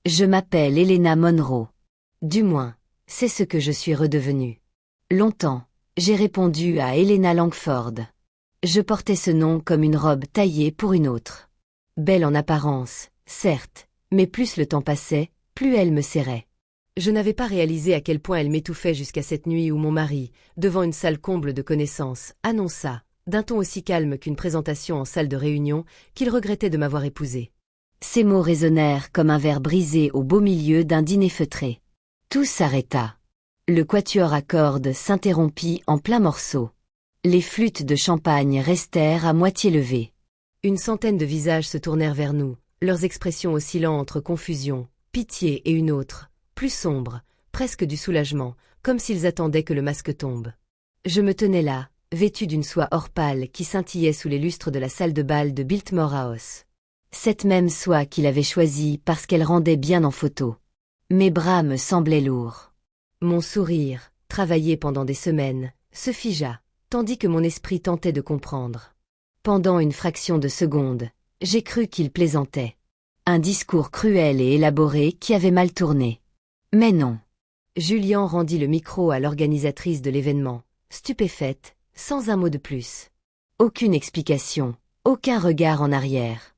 Je m'appelle Helena Monroe. Du moins, c'est ce que je suis redevenue. Longtemps, j'ai répondu à Helena Langford. Je portais ce nom comme une robe taillée pour une autre. Belle en apparence, certes, mais plus le temps passait, plus elle me serrait. Je n'avais pas réalisé à quel point elle m'étouffait jusqu'à cette nuit où mon mari, devant une salle comble de connaissances, annonça, d'un ton aussi calme qu'une présentation en salle de réunion, qu'il regrettait de m'avoir épousée. Ces mots résonnèrent comme un verre brisé au beau milieu d'un dîner feutré. Tout s'arrêta. Le quatuor à cordes s'interrompit en plein morceau. Les flûtes de champagne restèrent à moitié levées. Une centaine de visages se tournèrent vers nous, leurs expressions oscillant entre confusion, pitié et une autre, plus sombre, presque du soulagement, comme s'ils attendaient que le masque tombe. Je me tenais là, vêtue d'une soie or pâle qui scintillait sous les lustres de la salle de bal de Biltmore House. Cette même soie qu'il avait choisie parce qu'elle rendait bien en photo. Mes bras me semblaient lourds. Mon sourire, travaillé pendant des semaines, se figea, tandis que mon esprit tentait de comprendre. Pendant une fraction de seconde, j'ai cru qu'il plaisantait. Un discours cruel et élaboré qui avait mal tourné. Mais non. Julian rendit le micro à l'organisatrice de l'événement, stupéfaite, sans un mot de plus. Aucune explication, aucun regard en arrière.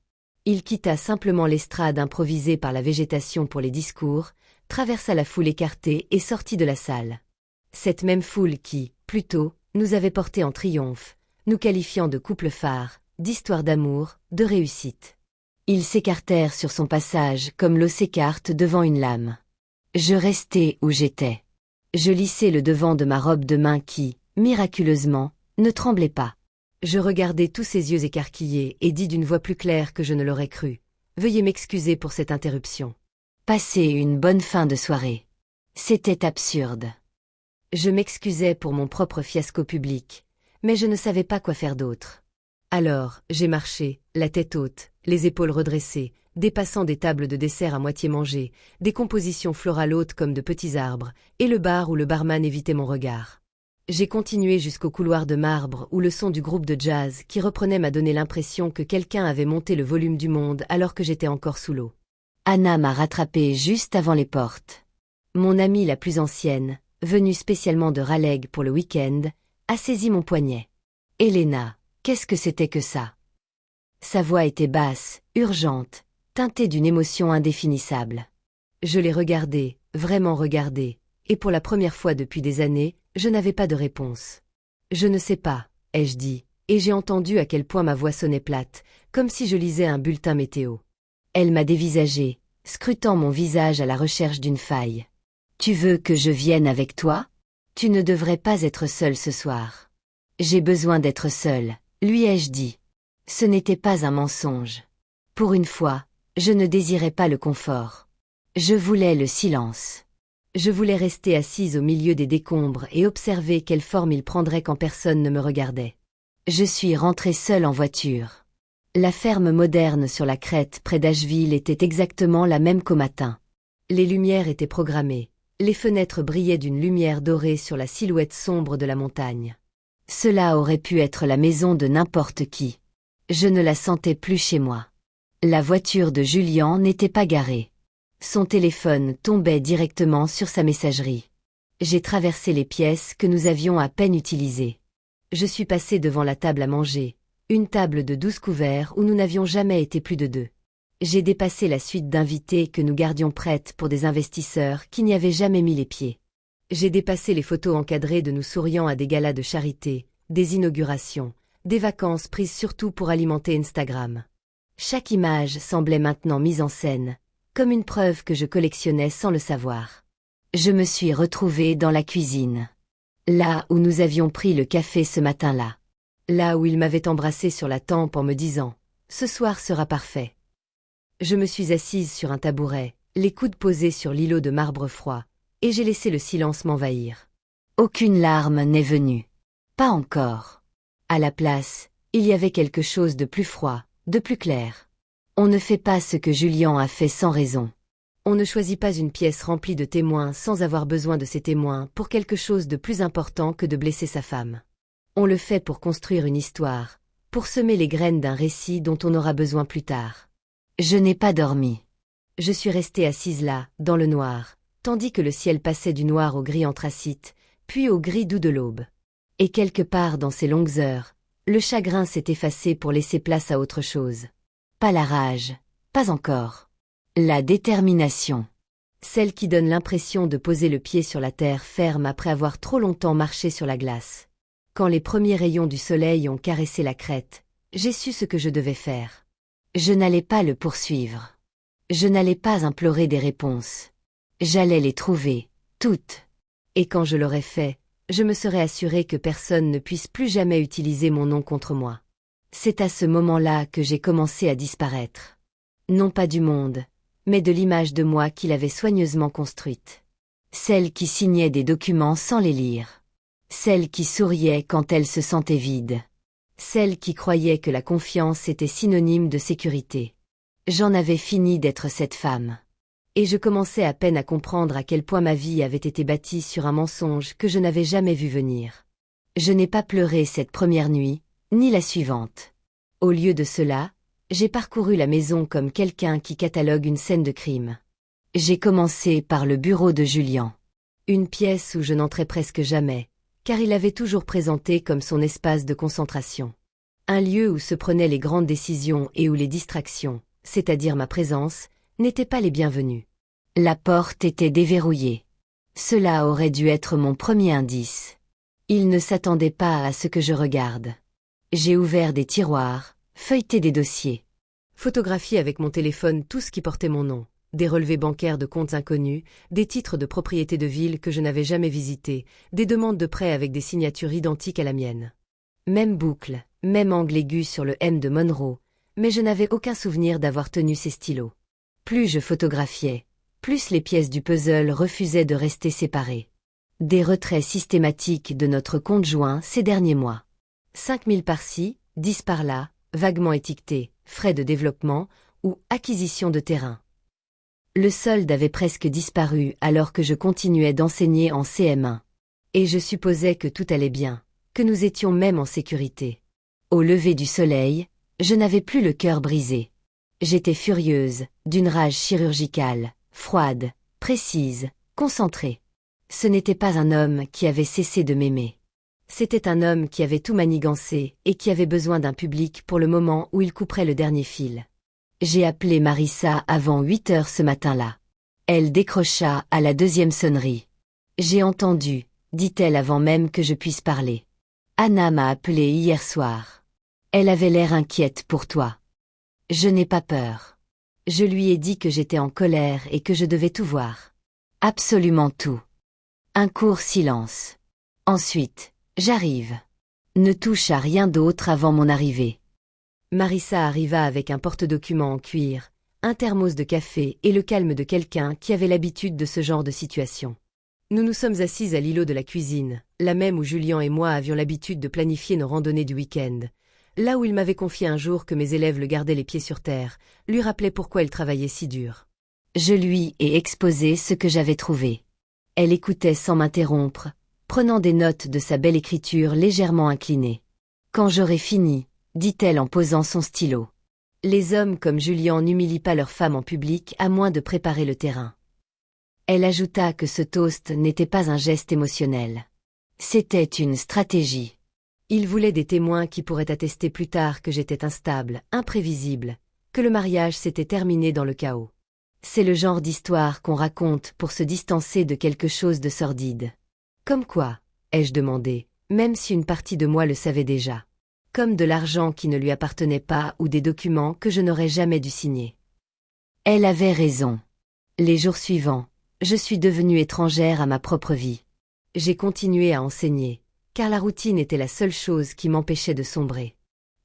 Il quitta simplement l'estrade improvisée par la végétation pour les discours, traversa la foule écartée et sortit de la salle. Cette même foule qui, plus tôt, nous avait portés en triomphe, nous qualifiant de couple phare, d'histoire d'amour, de réussite. Ils s'écartèrent sur son passage comme l'eau s'écarte devant une lame. Je restai où j'étais. Je lissai le devant de ma robe de main qui, miraculeusement, ne tremblait pas. Je regardai tous ses yeux écarquillés et dis d'une voix plus claire que je ne l'aurais cru. Veuillez m'excuser pour cette interruption. Passez une bonne fin de soirée. C'était absurde. Je m'excusais pour mon propre fiasco public, mais je ne savais pas quoi faire d'autre. Alors, j'ai marché, la tête haute, les épaules redressées, dépassant des tables de dessert à moitié mangées, des compositions florales hautes comme de petits arbres, et le bar où le barman évitait mon regard. J'ai continué jusqu'au couloir de marbre où le son du groupe de jazz qui reprenait m'a donné l'impression que quelqu'un avait monté le volume du monde alors que j'étais encore sous l'eau. Anna m'a rattrapé juste avant les portes. Mon amie la plus ancienne, venue spécialement de Raleigh pour le week-end, a saisi mon poignet. « Helena, qu'est-ce que c'était que ça ?» Sa voix était basse, urgente, teintée d'une émotion indéfinissable. Je l'ai regardée, vraiment regardée, et pour la première fois depuis des années, je n'avais pas de réponse. « Je ne sais pas », ai-je dit, et j'ai entendu à quel point ma voix sonnait plate, comme si je lisais un bulletin météo. Elle m'a dévisagé, scrutant mon visage à la recherche d'une faille. « Tu veux que je vienne avec toi ? Tu ne devrais pas être seule ce soir. »« J'ai besoin d'être seule, » lui ai-je dit. Ce n'était pas un mensonge. Pour une fois, je ne désirais pas le confort. Je voulais le silence. Je voulais rester assise au milieu des décombres et observer quelle forme il prendrait quand personne ne me regardait. Je suis rentrée seule en voiture. La ferme moderne sur la crête près d'Asheville était exactement la même qu'au matin. Les lumières étaient programmées. Les fenêtres brillaient d'une lumière dorée sur la silhouette sombre de la montagne. Cela aurait pu être la maison de n'importe qui. Je ne la sentais plus chez moi. La voiture de Julian n'était pas garée. Son téléphone tombait directement sur sa messagerie. J'ai traversé les pièces que nous avions à peine utilisées. Je suis passé devant la table à manger, une table de 12 couverts où nous n'avions jamais été plus de 2. J'ai dépassé la suite d'invités que nous gardions prêtes pour des investisseurs qui n'y avaient jamais mis les pieds. J'ai dépassé les photos encadrées de nous souriant à des galas de charité, des inaugurations, des vacances prises surtout pour alimenter Instagram. Chaque image semblait maintenant mise en scène, comme une preuve que je collectionnais sans le savoir. Je me suis retrouvée dans la cuisine. Là où nous avions pris le café ce matin-là. Là où il m'avait embrassée sur la tempe en me disant « Ce soir sera parfait ». Je me suis assise sur un tabouret, les coudes posés sur l'îlot de marbre froid, et j'ai laissé le silence m'envahir. Aucune larme n'est venue. Pas encore. À la place, il y avait quelque chose de plus froid, de plus clair. On ne fait pas ce que Julian a fait sans raison. On ne choisit pas une pièce remplie de témoins sans avoir besoin de ces témoins pour quelque chose de plus important que de blesser sa femme. On le fait pour construire une histoire, pour semer les graines d'un récit dont on aura besoin plus tard. Je n'ai pas dormi. Je suis restée assise là, dans le noir, tandis que le ciel passait du noir au gris anthracite, puis au gris doux de l'aube. Et quelque part dans ces longues heures, le chagrin s'est effacé pour laisser place à autre chose. Pas la rage, pas encore. La détermination. Celle qui donne l'impression de poser le pied sur la terre ferme après avoir trop longtemps marché sur la glace. Quand les premiers rayons du soleil ont caressé la crête, j'ai su ce que je devais faire. Je n'allais pas le poursuivre. Je n'allais pas implorer des réponses. J'allais les trouver, toutes. Et quand je l'aurais fait, je me serais assuré que personne ne puisse plus jamais utiliser mon nom contre moi. C'est à ce moment-là que j'ai commencé à disparaître. Non pas du monde, mais de l'image de moi qu'il avait soigneusement construite. Celle qui signait des documents sans les lire. Celle qui souriait quand elle se sentait vide. Celle qui croyait que la confiance était synonyme de sécurité. J'en avais fini d'être cette femme. Et je commençais à peine à comprendre à quel point ma vie avait été bâtie sur un mensonge que je n'avais jamais vu venir. Je n'ai pas pleuré cette première nuit, ni la suivante. Au lieu de cela, j'ai parcouru la maison comme quelqu'un qui catalogue une scène de crime. J'ai commencé par le bureau de Julian. Une pièce où je n'entrais presque jamais, car il l'avait toujours présenté comme son espace de concentration. Un lieu où se prenaient les grandes décisions et où les distractions, c'est-à-dire ma présence, n'étaient pas les bienvenues. La porte était déverrouillée. Cela aurait dû être mon premier indice. Il ne s'attendait pas à ce que je regarde. J'ai ouvert des tiroirs, feuilleté des dossiers. Photographié avec mon téléphone tout ce qui portait mon nom. Des relevés bancaires de comptes inconnus, des titres de propriété de ville que je n'avais jamais visités, des demandes de prêts avec des signatures identiques à la mienne. Même boucle, même angle aigu sur le M de Monroe, mais je n'avais aucun souvenir d'avoir tenu ces stylos. Plus je photographiais, plus les pièces du puzzle refusaient de rester séparées. Des retraits systématiques de notre compte joint ces derniers mois. 5 000 par-ci, 10 par-là, vaguement étiquetés, frais de développement ou acquisition de terrain. Le solde avait presque disparu alors que je continuais d'enseigner en CM1. Et je supposais que tout allait bien, que nous étions même en sécurité. Au lever du soleil, je n'avais plus le cœur brisé. J'étais furieuse, d'une rage chirurgicale, froide, précise, concentrée. Ce n'était pas un homme qui avait cessé de m'aimer. C'était un homme qui avait tout manigancé et qui avait besoin d'un public pour le moment où il couperait le dernier fil. J'ai appelé Marissa avant 8 heures ce matin-là. Elle décrocha à la deuxième sonnerie. J'ai entendu, dit-elle avant même que je puisse parler. Anna m'a appelé hier soir. Elle avait l'air inquiète pour toi. Je n'ai pas peur. Je lui ai dit que j'étais en colère et que je devais tout voir. Absolument tout. Un court silence. Ensuite, j'arrive. Ne touche à rien d'autre avant mon arrivée. Marissa arriva avec un porte-documents en cuir, un thermos de café et le calme de quelqu'un qui avait l'habitude de ce genre de situation. Nous nous sommes assises à l'îlot de la cuisine, la même où Julian et moi avions l'habitude de planifier nos randonnées du week-end. Là où il m'avait confié un jour que mes élèves le gardaient les pieds sur terre, lui rappelait pourquoi il travaillait si dur. Je lui ai exposé ce que j'avais trouvé. Elle écoutait sans m'interrompre, prenant des notes de sa belle écriture légèrement inclinée. Quand j'aurai fini, dit-elle en posant son stylo. Les hommes comme Julian n'humilient pas leurs femmes en public à moins de préparer le terrain. Elle ajouta que ce toast n'était pas un geste émotionnel. C'était une stratégie. Il voulait des témoins qui pourraient attester plus tard que j'étais instable, imprévisible, que le mariage s'était terminé dans le chaos. C'est le genre d'histoire qu'on raconte pour se distancer de quelque chose de sordide. Comme quoi, ai-je demandé, même si une partie de moi le savait déjà. Comme de l'argent qui ne lui appartenait pas ou des documents que je n'aurais jamais dû signer. Elle avait raison. Les jours suivants, je suis devenue étrangère à ma propre vie. J'ai continué à enseigner, car la routine était la seule chose qui m'empêchait de sombrer.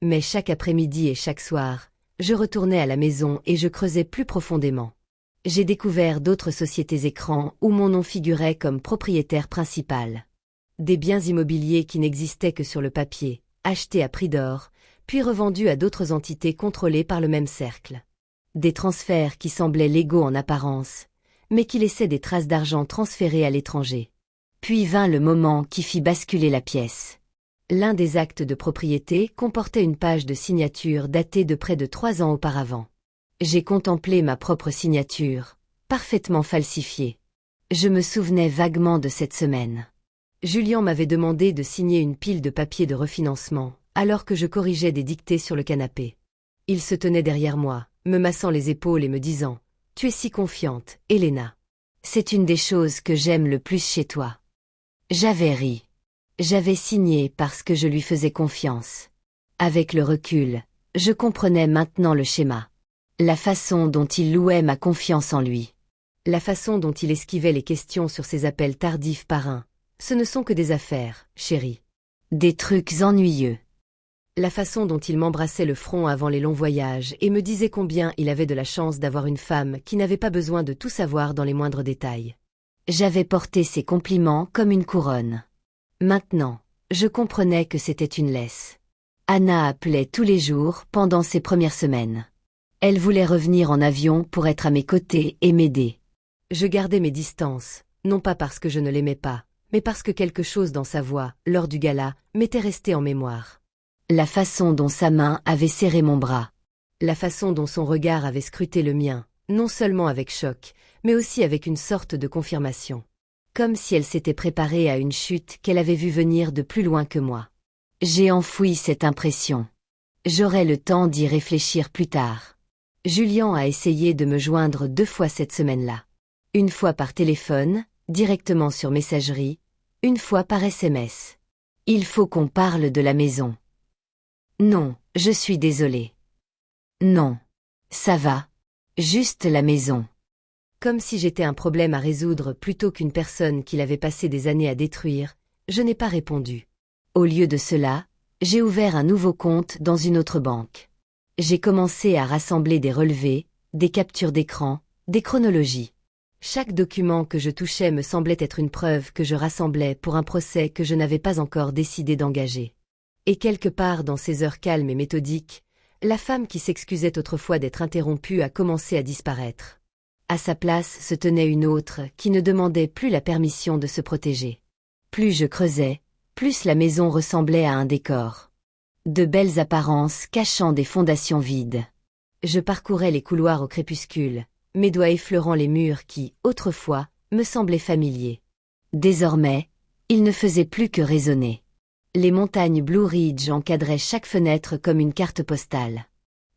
Mais chaque après-midi et chaque soir, je retournais à la maison et je creusais plus profondément. J'ai découvert d'autres sociétés écrans où mon nom figurait comme propriétaire principal. Des biens immobiliers qui n'existaient que sur le papier, achetés à prix d'or, puis revendus à d'autres entités contrôlées par le même cercle. Des transferts qui semblaient légaux en apparence, mais qui laissaient des traces d'argent transférées à l'étranger. Puis vint le moment qui fit basculer la pièce. L'un des actes de propriété comportait une page de signature datée de près de 3 ans auparavant. J'ai contemplé ma propre signature, parfaitement falsifiée. Je me souvenais vaguement de cette semaine. Julien m'avait demandé de signer une pile de papiers de refinancement, alors que je corrigeais des dictées sur le canapé. Il se tenait derrière moi, me massant les épaules et me disant « Tu es si confiante, Elena. » C'est une des choses que j'aime le plus chez toi. J'avais ri. J'avais signé parce que je lui faisais confiance. Avec le recul, je comprenais maintenant le schéma. La façon dont il louait ma confiance en lui. La façon dont il esquivait les questions sur ses appels tardifs par un. Ce ne sont que des affaires, chérie. Des trucs ennuyeux. La façon dont il m'embrassait le front avant les longs voyages et me disait combien il avait de la chance d'avoir une femme qui n'avait pas besoin de tout savoir dans les moindres détails. J'avais porté ses compliments comme une couronne. Maintenant, je comprenais que c'était une laisse. Anna appelait tous les jours pendant ses premières semaines. Elle voulait revenir en avion pour être à mes côtés et m'aider. Je gardais mes distances, non pas parce que je ne l'aimais pas, mais parce que quelque chose dans sa voix, lors du gala, m'était resté en mémoire. La façon dont sa main avait serré mon bras. La façon dont son regard avait scruté le mien, non seulement avec choc, mais aussi avec une sorte de confirmation. Comme si elle s'était préparée à une chute qu'elle avait vue venir de plus loin que moi. J'ai enfoui cette impression. J'aurai le temps d'y réfléchir plus tard. Julien a essayé de me joindre 2 fois cette semaine-là. Une fois par téléphone, directement sur messagerie, une fois par SMS. Il faut qu'on parle de la maison. Non, je suis désolée. Non. Ça va. Juste la maison. Comme si j'étais un problème à résoudre plutôt qu'une personne qu'il avait passé des années à détruire, je n'ai pas répondu. Au lieu de cela, j'ai ouvert un nouveau compte dans une autre banque. J'ai commencé à rassembler des relevés, des captures d'écran, des chronologies. Chaque document que je touchais me semblait être une preuve que je rassemblais pour un procès que je n'avais pas encore décidé d'engager. Et quelque part dans ces heures calmes et méthodiques, la femme qui s'excusait autrefois d'être interrompue a commencé à disparaître. À sa place se tenait une autre qui ne demandait plus la permission de se protéger. Plus je creusais, plus la maison ressemblait à un décor. De belles apparences cachant des fondations vides. Je parcourais les couloirs au crépuscule, mes doigts effleurant les murs qui, autrefois, me semblaient familiers. Désormais, ils ne faisaient plus que résonner. Les montagnes Blue Ridge encadraient chaque fenêtre comme une carte postale.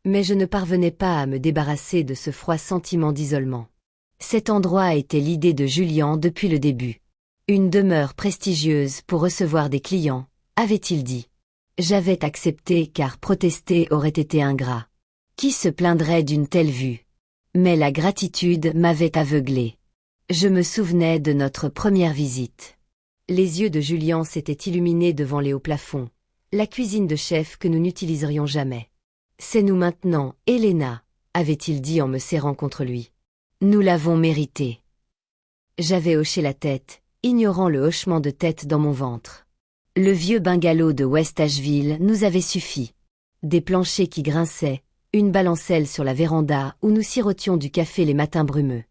Mais je ne parvenais pas à me débarrasser de ce froid sentiment d'isolement. Cet endroit était l'idée de Julien depuis le début. Une demeure prestigieuse pour recevoir des clients, avait-il dit. J'avais accepté car protester aurait été ingrat. Qui se plaindrait d'une telle vue? Mais la gratitude m'avait aveuglé. Je me souvenais de notre première visite. Les yeux de Julien s'étaient illuminés devant les hauts plafonds, la cuisine de chef que nous n'utiliserions jamais. C'est nous maintenant, Elena, avait-il dit en me serrant contre lui. Nous l'avons mérité. J'avais hoché la tête, ignorant le hochement de tête dans mon ventre. Le vieux bungalow de West Asheville nous avait suffi. Des planchers qui grinçaient, une balancelle sur la véranda où nous sirotions du café les matins brumeux.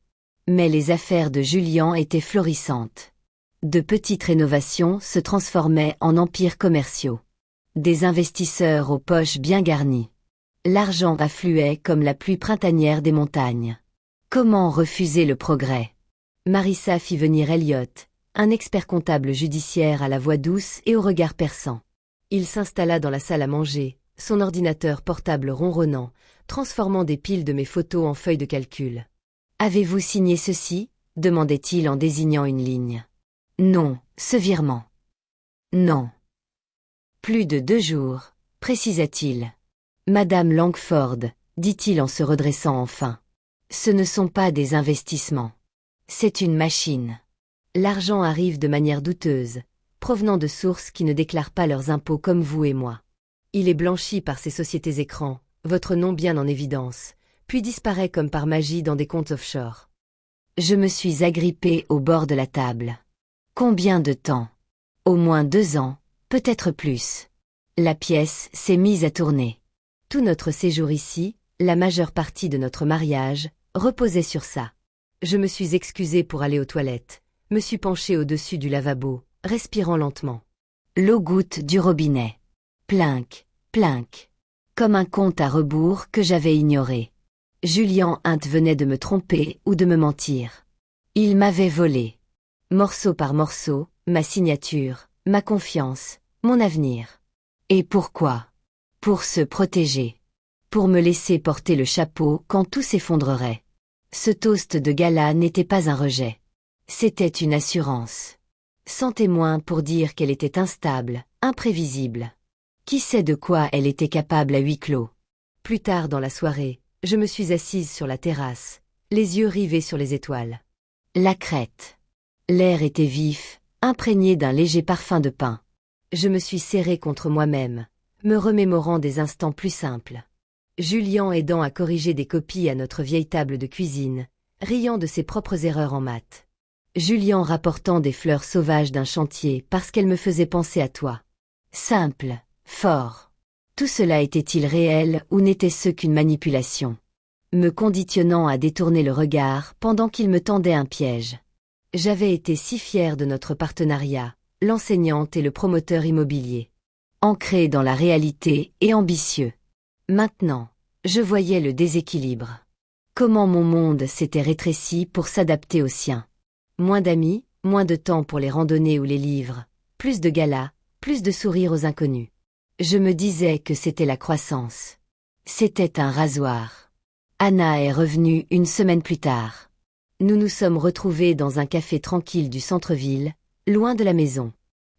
Mais les affaires de Julien étaient florissantes. De petites rénovations se transformaient en empires commerciaux. Des investisseurs aux poches bien garnies. L'argent affluait comme la pluie printanière des montagnes. Comment refuser le progrès? Marissa fit venir Elliot, un expert comptable judiciaire à la voix douce et au regard perçant. Il s'installa dans la salle à manger, son ordinateur portable ronronnant, transformant des piles de mes photos en feuilles de calcul. « Avez-vous signé ceci ?» demandait-il en désignant une ligne. « Non, ce virement. »« Non. »« Plus de 2 jours, précisa-t-il. »« Madame Langford, dit-il en se redressant enfin. Ce ne sont pas des investissements. C'est une machine. L'argent arrive de manière douteuse, provenant de sources qui ne déclarent pas leurs impôts comme vous et moi. Il est blanchi par ces sociétés écrans, votre nom bien en évidence, puis disparaît comme par magie dans des comptes offshore. Je me suis agrippé au bord de la table. Combien de temps? Au moins 2 ans, peut-être plus. La pièce s'est mise à tourner. Tout notre séjour ici, la majeure partie de notre mariage, reposait sur ça. Je me suis excusée pour aller aux toilettes, me suis penchée au-dessus du lavabo, respirant lentement. L'eau goutte du robinet. Plinc, plinc. Comme un compte à rebours que j'avais ignoré. Julien Hint venait de me tromper ou de me mentir. Il m'avait volé. Morceau par morceau, ma signature, ma confiance, mon avenir. Et pourquoi? Pour se protéger. Pour me laisser porter le chapeau quand tout s'effondrerait. Ce toast de gala n'était pas un rejet. C'était une assurance. Sans témoin pour dire qu'elle était instable, imprévisible. Qui sait de quoi elle était capable à huis clos? Plus tard dans la soirée, je me suis assise sur la terrasse, les yeux rivés sur les étoiles. La crête. L'air était vif, imprégné d'un léger parfum de pin. Je me suis serrée contre moi-même, me remémorant des instants plus simples. Julien aidant à corriger des copies à notre vieille table de cuisine, riant de ses propres erreurs en maths. Julien rapportant des fleurs sauvages d'un chantier parce qu'elles me faisaient penser à toi. Simple, fort. Tout cela était-il réel ou n'était-ce qu'une manipulation? Me conditionnant à détourner le regard pendant qu'il me tendait un piège. J'avais été si fière de notre partenariat, l'enseignante et le promoteur immobilier. Ancré dans la réalité et ambitieux. Maintenant, je voyais le déséquilibre. Comment mon monde s'était rétréci pour s'adapter au sien. Moins d'amis, moins de temps pour les randonnées ou les livres, plus de galas, plus de sourires aux inconnus. Je me disais que c'était la croissance. C'était un rasoir. Anna est revenue une semaine plus tard. Nous nous sommes retrouvés dans un café tranquille du centre-ville, loin de la maison.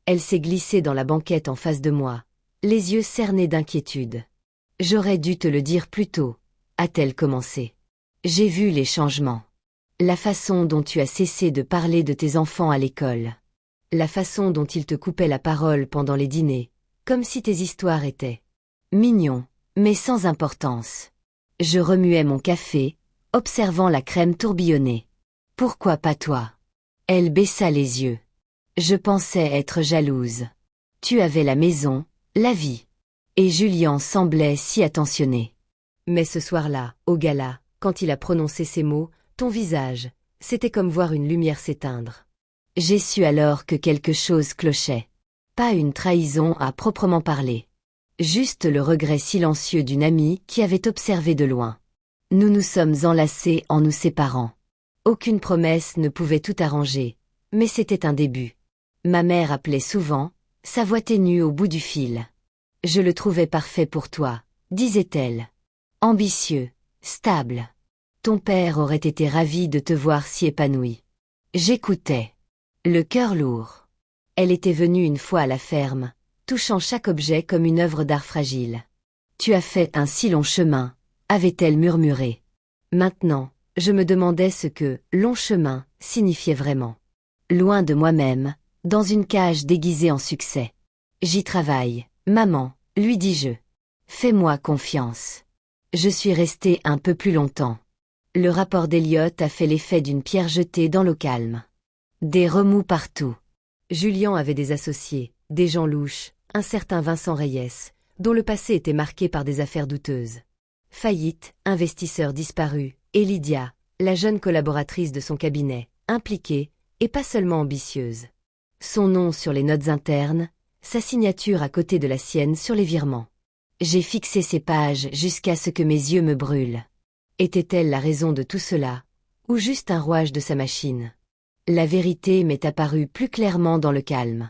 Elle s'est glissée dans la banquette en face de moi, les yeux cernés d'inquiétude. « J'aurais dû te le dire plus tôt », a-t-elle commencé. « J'ai vu les changements. La façon dont tu as cessé de parler de tes enfants à l'école. La façon dont ils te coupaient la parole pendant les dîners, comme si tes histoires étaient mignons, mais sans importance. » Je remuais mon café, observant la crème tourbillonner. « Pourquoi pas toi ?» Elle baissa les yeux. Je pensais être jalouse. Tu avais la maison, la vie. Et Julien semblait si attentionné. Mais ce soir-là, au gala, quand il a prononcé ces mots, ton visage, c'était comme voir une lumière s'éteindre. J'ai su alors que quelque chose clochait. Pas une trahison à proprement parler. Juste le regret silencieux d'une amie qui avait observé de loin. Nous nous sommes enlacés en nous séparant. Aucune promesse ne pouvait tout arranger, mais c'était un début. Ma mère appelait souvent, sa voix ténue au bout du fil. Je le trouvais parfait pour toi, disait-elle. Ambitieux, stable. Ton père aurait été ravi de te voir si épanoui. J'écoutais. Le cœur lourd. Elle était venue une fois à la ferme, touchant chaque objet comme une œuvre d'art fragile. Tu as fait un si long chemin, avait-elle murmuré. Maintenant, je me demandais ce que « long chemin » signifiait vraiment. Loin de moi-même, dans une cage déguisée en succès. J'y travaille, maman, lui dis-je. Fais-moi confiance. Je suis restée un peu plus longtemps. Le rapport d'Eliott a fait l'effet d'une pierre jetée dans l'eau calme. Des remous partout. Julien avait des associés, des gens louches, un certain Vincent Reyes, dont le passé était marqué par des affaires douteuses. Faillite, investisseur disparu, et Lydia, la jeune collaboratrice de son cabinet, impliquée, et pas seulement ambitieuse. Son nom sur les notes internes, sa signature à côté de la sienne sur les virements. J'ai fixé ces pages jusqu'à ce que mes yeux me brûlent. Était-elle la raison de tout cela, ou juste un rouage de sa machine? La vérité m'est apparue plus clairement dans le calme.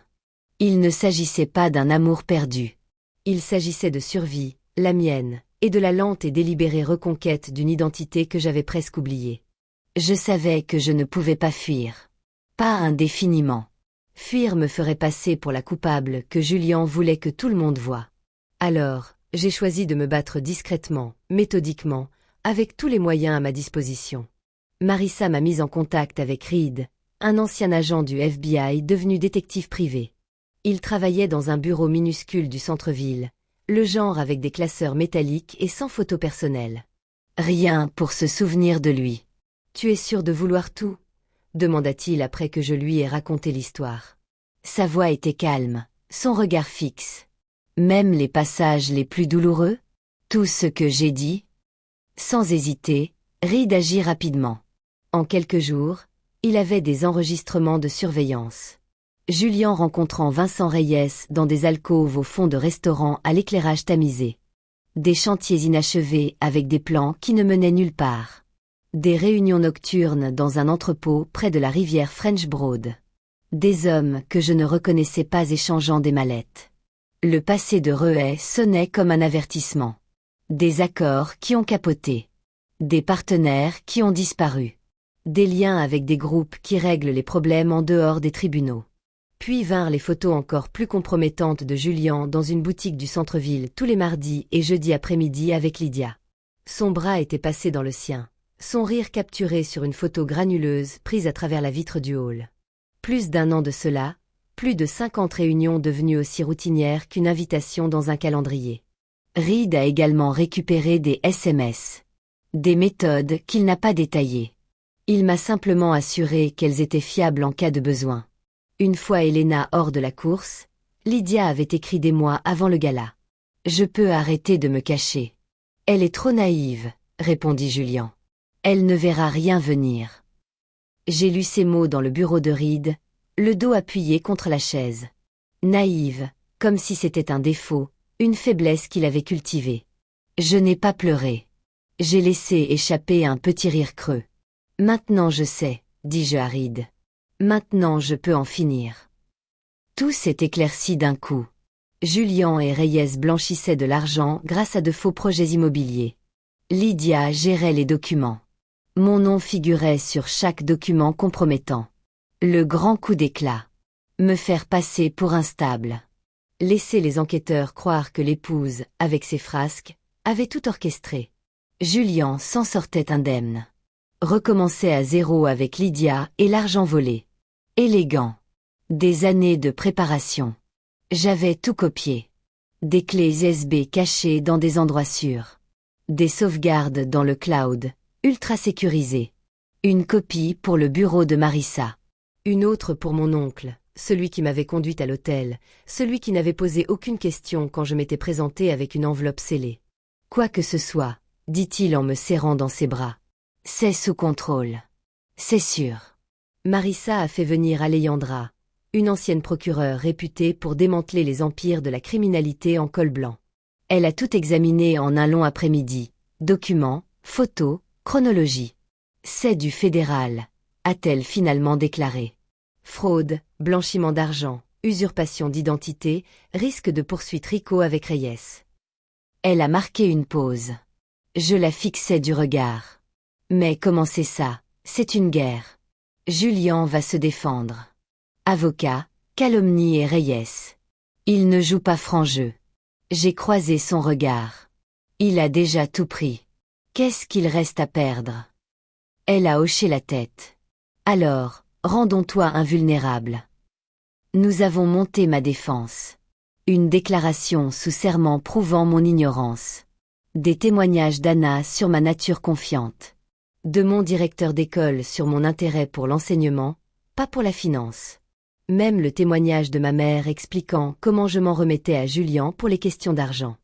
Il ne s'agissait pas d'un amour perdu. Il s'agissait de survie, la mienne, et de la lente et délibérée reconquête d'une identité que j'avais presque oubliée. Je savais que je ne pouvais pas fuir. Pas indéfiniment. Fuir me ferait passer pour la coupable que Julien voulait que tout le monde voie. Alors, j'ai choisi de me battre discrètement, méthodiquement, avec tous les moyens à ma disposition. Marissa m'a mise en contact avec Reed, un ancien agent du FBI devenu détective privé. Il travaillait dans un bureau minuscule du centre-ville, le genre avec des classeurs métalliques et sans photo personnelle. Rien pour se souvenir de lui. Tu es sûr de vouloir tout ? Demanda-t-il après que je lui ai raconté l'histoire. Sa voix était calme, son regard fixe. Même les passages les plus douloureux ? Tout ce que j'ai dit ? Sans hésiter, Reed agit rapidement. En quelques jours, il avait des enregistrements de surveillance. Julien rencontrant Vincent Reyes dans des alcôves au fond de restaurants à l'éclairage tamisé. Des chantiers inachevés avec des plans qui ne menaient nulle part. Des réunions nocturnes dans un entrepôt près de la rivière French Broad. Des hommes que je ne reconnaissais pas échangeant des mallettes. Le passé de Reuet sonnait comme un avertissement. Des accords qui ont capoté. Des partenaires qui ont disparu. Des liens avec des groupes qui règlent les problèmes en dehors des tribunaux. Puis vinrent les photos encore plus compromettantes de Julian dans une boutique du centre-ville tous les mardis et jeudis après-midi avec Lydia. Son bras était passé dans le sien. Son rire capturé sur une photo granuleuse prise à travers la vitre du hall. Plus d'1 an de cela, plus de 50 réunions devenues aussi routinières qu'une invitation dans un calendrier. Reed a également récupéré des SMS. Des méthodes qu'il n'a pas détaillées. Il m'a simplement assuré qu'elles étaient fiables en cas de besoin. Une fois Elena hors de la course, Lydia avait écrit des mois avant le gala. « Je peux arrêter de me cacher. »« Elle est trop naïve, » répondit Julian. « Elle ne verra rien venir. » J'ai lu ces mots dans le bureau de Reed, le dos appuyé contre la chaise. Naïve, comme si c'était un défaut, une faiblesse qu'il avait cultivée. Je n'ai pas pleuré. J'ai laissé échapper un petit rire creux. « Maintenant je sais, dis-je à Reed. Maintenant je peux en finir. » Tout s'est éclairci d'un coup. Julian et Reyes blanchissaient de l'argent grâce à de faux projets immobiliers. Lydia gérait les documents. Mon nom figurait sur chaque document compromettant. Le grand coup d'éclat. Me faire passer pour instable. Laisser les enquêteurs croire que l'épouse, avec ses frasques, avait tout orchestré. Julian s'en sortait indemne. Recommençait à zéro avec Lydia et l'argent volé. Élégant. Des années de préparation. J'avais tout copié. Des clés USB cachées dans des endroits sûrs. Des sauvegardes dans le cloud, ultra sécurisées. Une copie pour le bureau de Marissa. Une autre pour mon oncle, celui qui m'avait conduite à l'hôtel, celui qui n'avait posé aucune question quand je m'étais présentée avec une enveloppe scellée. Quoi que ce soit, dit-il en me serrant dans ses bras. C'est sous contrôle. C'est sûr. Marissa a fait venir Alejandra, une ancienne procureure réputée pour démanteler les empires de la criminalité en col blanc. Elle a tout examiné en un long après-midi. Documents, photos, chronologie. C'est du fédéral, a-t-elle finalement déclaré. Fraude, blanchiment d'argent, usurpation d'identité, risque de poursuite RICO avec Reyes. Elle a marqué une pause. Je la fixais du regard. Mais comment c'est ça? C'est une guerre. Julian va se défendre. Avocat, calomnie et Reyes. Il ne joue pas franc jeu. J'ai croisé son regard. Il a déjà tout pris. Qu'est-ce qu'il reste à perdre? Elle a hoché la tête. Alors, rendons-toi invulnérable. Nous avons monté ma défense. Une déclaration sous serment prouvant mon ignorance. Des témoignages d'Anna sur ma nature confiante. De mon directeur d'école sur mon intérêt pour l'enseignement, pas pour la finance. Même le témoignage de ma mère expliquant comment je m'en remettais à Julian pour les questions d'argent.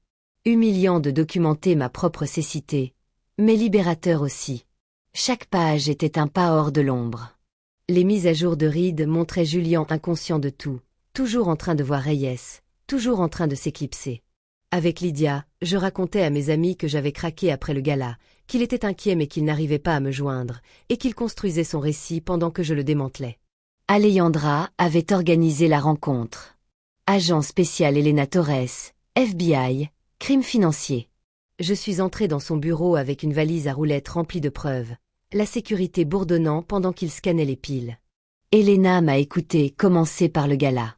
Humiliant de documenter ma propre cécité, mais libérateur aussi. Chaque page était un pas hors de l'ombre. Les mises à jour de Reed montraient Julian inconscient de tout, toujours en train de voir Reyes, toujours en train de s'éclipser. Avec Lydia, je racontais à mes amis que j'avais craqué après le gala, qu'il était inquiet mais qu'il n'arrivait pas à me joindre, et qu'il construisait son récit pendant que je le démantelais. Alejandra avait organisé la rencontre. Agent spécial Elena Torres, FBI, crime financier. Je suis entré dans son bureau avec une valise à roulettes remplie de preuves, la sécurité bourdonnant pendant qu'il scannait les piles. Elena m'a écouté commencer par le gala.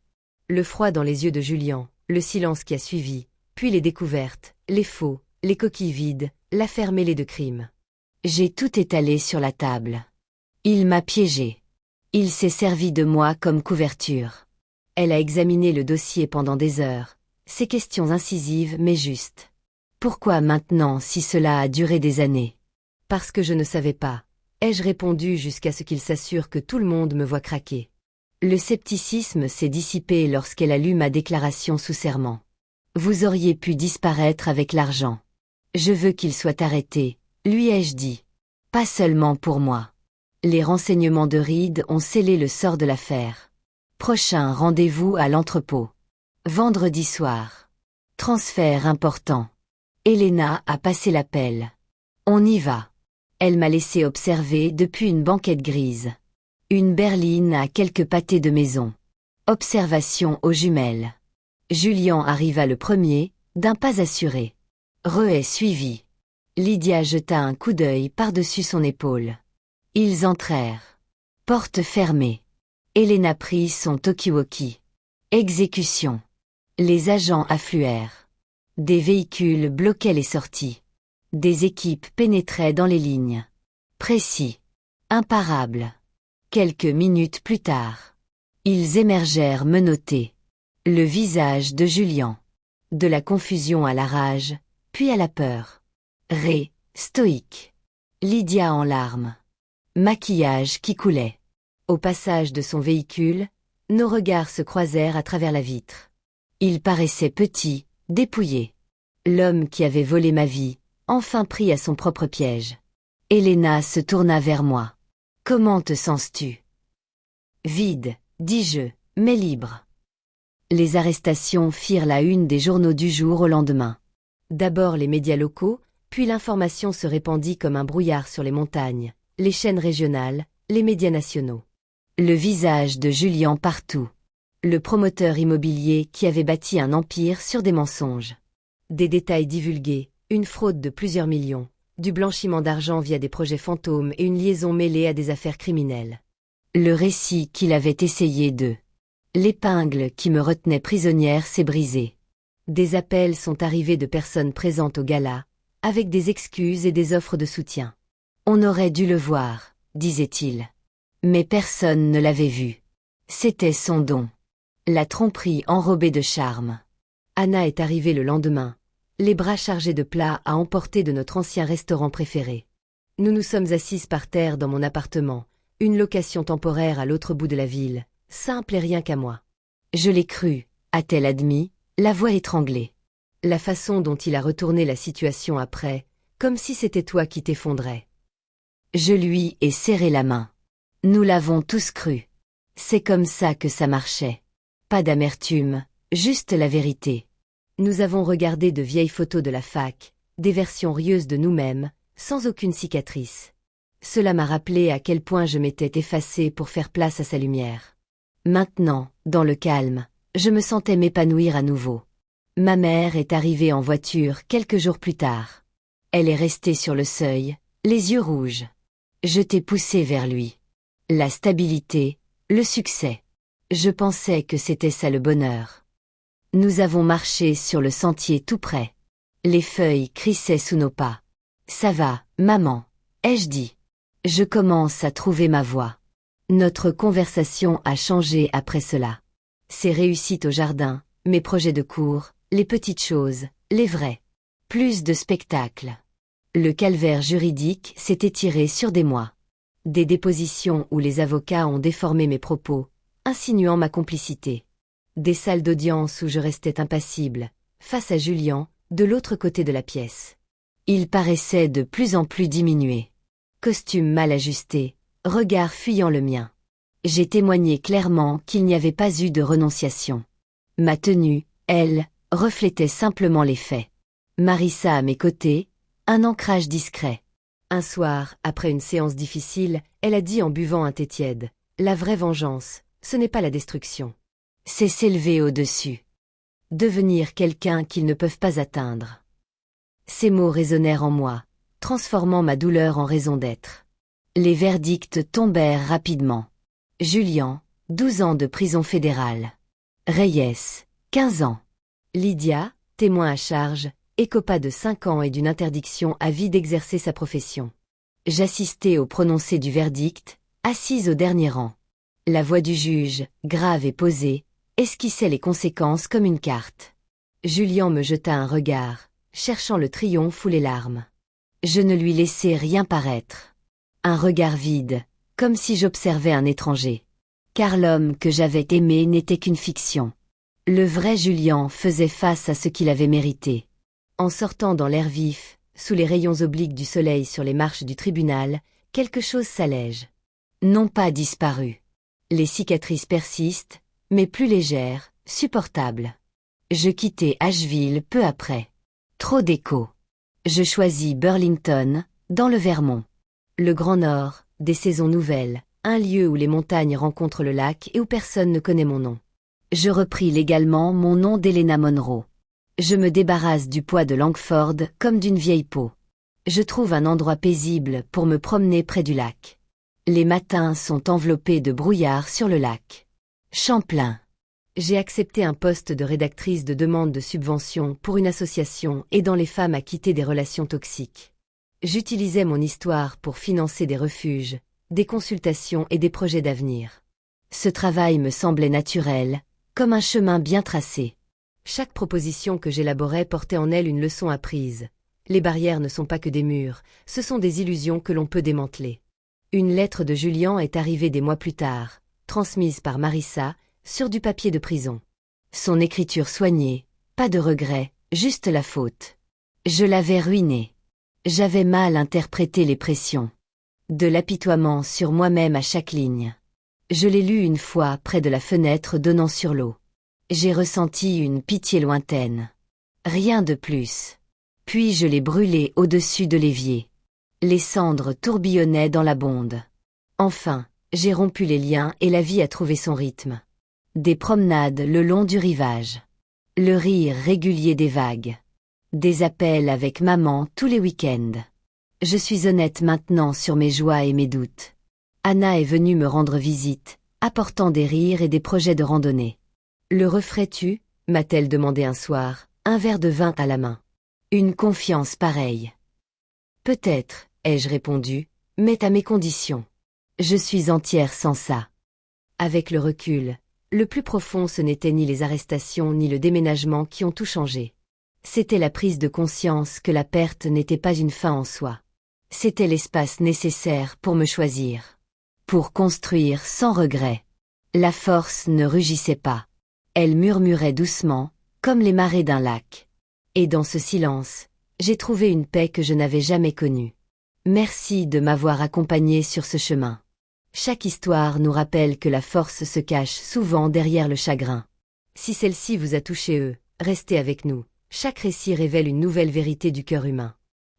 Le froid dans les yeux de Julian, le silence qui a suivi, puis les découvertes, les faux, les coquilles vides, l'affaire mêlée de crimes. J'ai tout étalé sur la table. Il m'a piégé. Il s'est servi de moi comme couverture. Elle a examiné le dossier pendant des heures, ses questions incisives mais justes. Pourquoi maintenant si cela a duré des années? Parce que je ne savais pas, ai-je répondu jusqu'à ce qu'il s'assure que tout le monde me voit craquer. Le scepticisme s'est dissipé lorsqu'elle a lu ma déclaration sous serment. Vous auriez pu disparaître avec l'argent. Je veux qu'il soit arrêté, lui ai-je dit. Pas seulement pour moi. Les renseignements de Reed ont scellé le sort de l'affaire. Prochain rendez-vous à l'entrepôt. Vendredi soir. Transfert important. Elena a passé l'appel. On y va. Elle m'a laissé observer depuis une banquette grise. Une berline à quelques pâtés de maison. Observation aux jumelles. Julien arriva le premier, d'un pas assuré. Reuet suivit. Lydia jeta un coup d'œil par-dessus son épaule. Ils entrèrent. Porte fermée. Elena prit son talkie-walkie. Exécution. Les agents affluèrent. Des véhicules bloquaient les sorties. Des équipes pénétraient dans les lignes. Précis. Imparables. Quelques minutes plus tard. Ils émergèrent menottés. Le visage de Julien. De la confusion à la rage, puis à la peur. Stoïque. Lydia en larmes. Maquillage qui coulait. Au passage de son véhicule, nos regards se croisèrent à travers la vitre. Il paraissait petit, dépouillé. L'homme qui avait volé ma vie, enfin pris à son propre piège. Elena se tourna vers moi. Comment te sens-tu? Vide, dis-je, mais libre. Les arrestations firent la une des journaux du jour au lendemain. D'abord les médias locaux, puis l'information se répandit comme un brouillard sur les montagnes, les chaînes régionales, les médias nationaux. Le visage de Julien partout. Le promoteur immobilier qui avait bâti un empire sur des mensonges. Des détails divulgués, une fraude de plusieurs millions, du blanchiment d'argent via des projets fantômes et une liaison mêlée à des affaires criminelles. Le récit qu'il avait essayé de. L'épingle qui me retenait prisonnière s'est brisée. Des appels sont arrivés de personnes présentes au gala, avec des excuses et des offres de soutien. On aurait dû le voir, disait-il. Mais personne ne l'avait vu. C'était son don. La tromperie enrobée de charme. Anna est arrivée le lendemain, les bras chargés de plats à emporter de notre ancien restaurant préféré. Nous nous sommes assises par terre dans mon appartement, une location temporaire à l'autre bout de la ville, simple et rien qu'à moi. Je l'ai cru, a-t-elle admis, la voix étranglée. La façon dont il a retourné la situation après, comme si c'était toi qui t'effondrais. Je lui ai serré la main. Nous l'avons tous cru. C'est comme ça que ça marchait. Pas d'amertume, juste la vérité. Nous avons regardé de vieilles photos de la fac, des versions rieuses de nous-mêmes, sans aucune cicatrice. Cela m'a rappelé à quel point je m'étais effacée pour faire place à sa lumière. Maintenant, dans le calme, je me sentais m'épanouir à nouveau. Ma mère est arrivée en voiture quelques jours plus tard. Elle est restée sur le seuil, les yeux rouges. Je t'ai poussé vers lui. La stabilité, le succès. Je pensais que c'était ça le bonheur. Nous avons marché sur le sentier tout près. Les feuilles crissaient sous nos pas. Ça va, maman, ai-je dit. Je commence à trouver ma voie. Notre conversation a changé après cela. Ses réussites au jardin, mes projets de cours, les petites choses, les vrais. Plus de spectacles. Le calvaire juridique s'est étiré sur des mois. Des dépositions où les avocats ont déformé mes propos, insinuant ma complicité. Des salles d'audience où je restais impassible, face à Julien, de l'autre côté de la pièce. Il paraissait de plus en plus diminué. Costume mal ajusté, regard fuyant le mien. J'ai témoigné clairement qu'il n'y avait pas eu de renonciation. Ma tenue, elle, reflétait simplement les faits. Marissa à mes côtés, un ancrage discret. Un soir, après une séance difficile, elle a dit en buvant un thé tiède, « La vraie vengeance, ce n'est pas la destruction. C'est s'élever au-dessus. Devenir quelqu'un qu'ils ne peuvent pas atteindre. » Ces mots résonnèrent en moi, transformant ma douleur en raison d'être. Les verdicts tombèrent rapidement. Julien, 12 ans de prison fédérale. Reyes, 15 ans. Lydia, témoin à charge, écopa de 5 ans et d'une interdiction à vie d'exercer sa profession. J'assistais au prononcé du verdict, assise au dernier rang. La voix du juge, grave et posée, esquissait les conséquences comme une carte. Julien me jeta un regard, cherchant le triomphe ou les larmes. Je ne lui laissai rien paraître. Un regard vide, comme si j'observais un étranger. Car l'homme que j'avais aimé n'était qu'une fiction. Le vrai Julien faisait face à ce qu'il avait mérité. En sortant dans l'air vif, sous les rayons obliques du soleil sur les marches du tribunal, quelque chose s'allège. Non pas disparu. Les cicatrices persistent, mais plus légères, supportables. Je quittai Asheville peu après. Trop d'écho. Je choisis Burlington, dans le Vermont. Le Grand Nord, des saisons nouvelles, un lieu où les montagnes rencontrent le lac et où personne ne connaît mon nom. Je repris légalement mon nom d'Helena Monroe. Je me débarrasse du poids de Langford comme d'une vieille peau. Je trouve un endroit paisible pour me promener près du lac. Les matins sont enveloppés de brouillard sur le lac. Champlain. J'ai accepté un poste de rédactrice de demande de subvention pour une association aidant les femmes à quitter des relations toxiques. J'utilisais mon histoire pour financer des refuges, des consultations et des projets d'avenir. Ce travail me semblait naturel, comme un chemin bien tracé. Chaque proposition que j'élaborais portait en elle une leçon apprise. Les barrières ne sont pas que des murs, ce sont des illusions que l'on peut démanteler. Une lettre de Julian est arrivée des mois plus tard, transmise par Marissa, sur du papier de prison. Son écriture soignée, pas de regret, juste la faute. Je l'avais ruinée. J'avais mal interprété les pressions. De l'apitoiement sur moi-même à chaque ligne. Je l'ai lu une fois près de la fenêtre donnant sur l'eau. J'ai ressenti une pitié lointaine. Rien de plus. Puis je l'ai brûlé au-dessus de l'évier. Les cendres tourbillonnaient dans la bonde. Enfin, j'ai rompu les liens et la vie a trouvé son rythme. Des promenades le long du rivage. Le rire régulier des vagues. Des appels avec maman tous les week-ends. Je suis honnête maintenant sur mes joies et mes doutes. Anna est venue me rendre visite, apportant des rires et des projets de randonnée. Le referais-tu ? M'a-t-elle demandé un soir, un verre de vin à la main. Une confiance pareille. Peut-être, ai-je répondu, mais à mes conditions. Je suis entière sans ça. Avec le recul, le plus profond ce n'était ni les arrestations ni le déménagement qui ont tout changé. C'était la prise de conscience que la perte n'était pas une fin en soi. C'était l'espace nécessaire pour me choisir. Pour construire sans regret. La force ne rugissait pas. Elle murmurait doucement, comme les marées d'un lac. Et dans ce silence, j'ai trouvé une paix que je n'avais jamais connue. Merci de m'avoir accompagné sur ce chemin. Chaque histoire nous rappelle que la force se cache souvent derrière le chagrin. Si celle-ci vous a touché, restez avec nous. Chaque récit révèle une nouvelle vérité du cœur humain.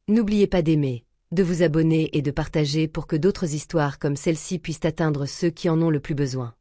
N'oubliez pas d'aimer, de vous abonner et de partager pour que d'autres histoires comme celle-ci puissent atteindre ceux qui en ont le plus besoin.